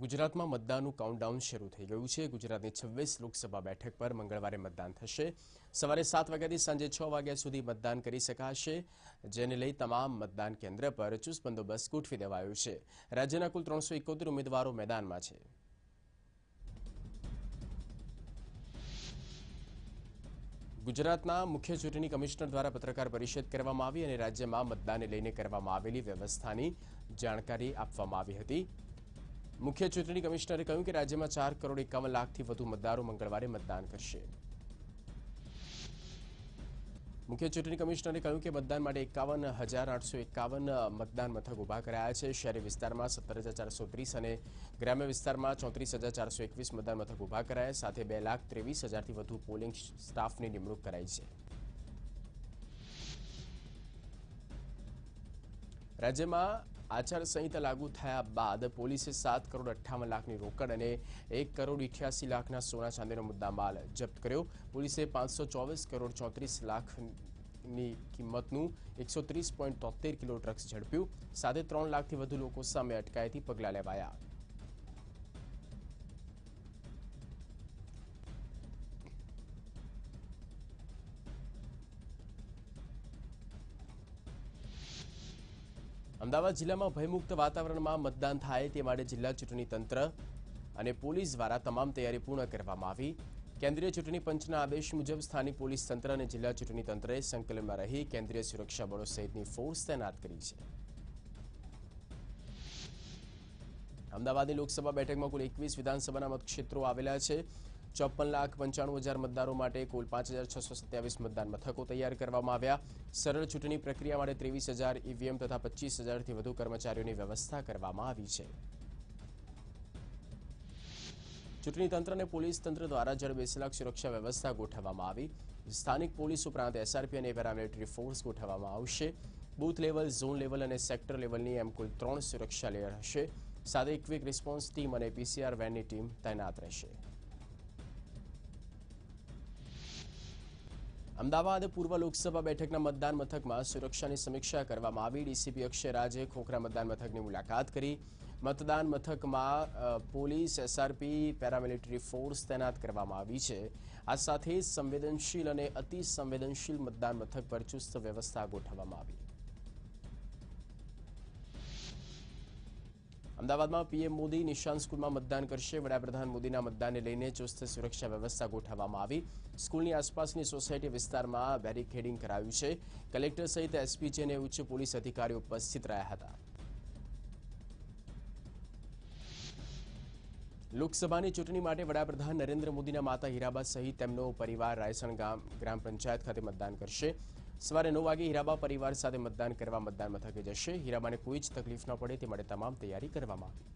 ગુજરાતમાં મતદાનનું કાઉન્ટડાઉન શરૂ થઈ ગયું છે। ગુજરાતની 26 લોકસભા બેઠક પર મંગળવારે મતદાન થશે। સવારે 7 વાગ્યાથી સાંજે 6 વાગ્યા સુધી મતદાન કરી શકાશે, જેને લઈ તમામ મતદાન કેન્દ્ર પર ચુસ્ત બંદોબસ્ત ગોઠવી દેવાયો છે। રાજ્યના કુલ 371 ઉમેદવારો મેદાનમાં છે। ગુજરાતના મુખ્ય ચૂંટણી કમિશનર દ્વારા પત્રકાર પરિષદ કરવામાં આવી અને રાજ્યમાં મતદાનને લઈને કરવામાં આવેલી વ્યવસ્થાની જાણકારી આપવામાં આવી હતી। મુખ્ય ચૂંટણી કમિશનરે કહ્યું કે રાજ્યમાં 4,51 લાખથી વધુ મતદારો મંગળવારે મતદાન કરશે। મુખ્ય ચૂંટણી કમિશનરે કહ્યું કે મતદાન માટે 51,851 મતદાન મથક ઊભા કરાયા છે। શહેરી વિસ્તારમાં 17,430 અને ગ્રામ્ય વિસ્તારમાં 34,421 મતદાન મથક ઊભા કરાયા। સાથે 2,23,000થી વધુ પોલિંગ સ્ટાફની નિમણૂક કરાઈ છે। રાજ્યમાં આચારસંહિતા લાગુ થયા બાદ પોલીસે 7,58,00,000ની રોકડ અને 1,88,00,000ના સોના ચાંદીનો મુદ્દામાલ જપ્ત કર્યો। પોલીસે 524,34,00,000ની કિંમતનું 130.73 કિલો ડ્રગ્સ ઝડપ્યું। સાથે 3 લાખથી વધુ લોકો સામે અટકાયતી પગલાં લેવાયા। અમદાવાદ જિલ્લામાં ભયમુક્ત વાતાવરણમાં મતદાન થાય તે માટે જિલ્લા ચૂંટણી તંત્ર અને પોલીસ દ્વારા તમામ તૈયારી પૂર્ણ કરવામાં આવી। કેન્દ્રીય ચૂંટણી પંચના આદેશ મુજબ સ્થાનિક પોલીસ તંત્ર અને જિલ્લા ચૂંટણી તંત્રએ સંકલનમાં રહી કેન્દ્રીય સુરક્ષા બળો સહિતની ફોર્સ તૈનાત કરી છે। અમદાવાદની લોકસભા બેઠકમાં કુલ 21 વિધાનસભાના મતક્ષેત્રો આવેલા છે। 54,95,000 મતદારો માટે કુલ 5,627 મતદાન મથકો તૈયાર કરવામાં આવ્યા। સરળ ચૂંટણી પ્રક્રિયા માટે 23,000 ઈવીએમ તથા 25,000થી વધુ કર્મચારીઓની વ્યવસ્થા કરવામાં આવી છે। ચૂંટણી તંત્ર અને પોલીસ તંત્ર દ્વારા જડબેસલાક સુરક્ષા વ્યવસ્થા ગોઠવવામાં આવી। સ્થાનિક પોલીસ ઉપરાંત એસઆરપી અને પેરામિલિટરી ફોર્સ ગોઠવવામાં આવશે। બૂથ લેવલ, ઝોન લેવલ અને સેક્ટર લેવલની એમ કુલ 3 સુરક્ષા લેયર હશે। સાથે ક્વિક રિસ્પોન્સ ટીમ અને પીસીઆર વેનની ટીમ તૈનાત રહેશે। અમદાવાદ પૂર્વ લોકસભા બેઠકના મતદાન મથકમાં સુરક્ષાની સમીક્ષા કરવામાં આવી। ડીસીપી અક્ષય રાજે ખોખરા મતદાન મથકની મુલાકાત કરી। મતદાન મથકમાં પોલીસ, એસઆરપી, પેરામિલિટરી ફોર્સ તૈનાત કરવામાં આવી છે। આ સાથે સંવેદનશીલ અને અતિ સંવેદનશીલ મતદાન મથક પર ચુસ્ત વ્યવસ્થા ગોઠવવામાં આવી। અમદાવાદમાં પીએમ મોદી નિશાન સ્કૂલમાં મતદાન કરશે। વડાપ્રધાન મોદીના મતદાનને લઈને ચુસ્ત સુરક્ષા વ્યવસ્થા ગોઠવવામાં આવી। સ્કૂલની આસપાસની સોસાયટી વિસ્તારમાં બેરિકેડિંગ કરાયું છે। કલેક્ટર સહિત એસપીજી અને ઉચ્ચ પોલીસ અધિકારીઓ ઉપસ્થિત રહ્યા હતા। લોકસભાની ચૂંટણી માટે વડાપ્રધાન નરેન્દ્ર મોદીના માતા હીરાબા સહિત તેમનો પરિવાર રાયસણ ગ્રામ પંચાયત ખાતે મતદાન કરશે। સવારે 9 વાગે હીરાબા પરિવાર સાથે મતદાન કરવા મતદાન મથકે જશે। હીરાબાને કોઈ જ તકલીફ ન પડે તે માટે તમામ તૈયારી કરવામાં આવી।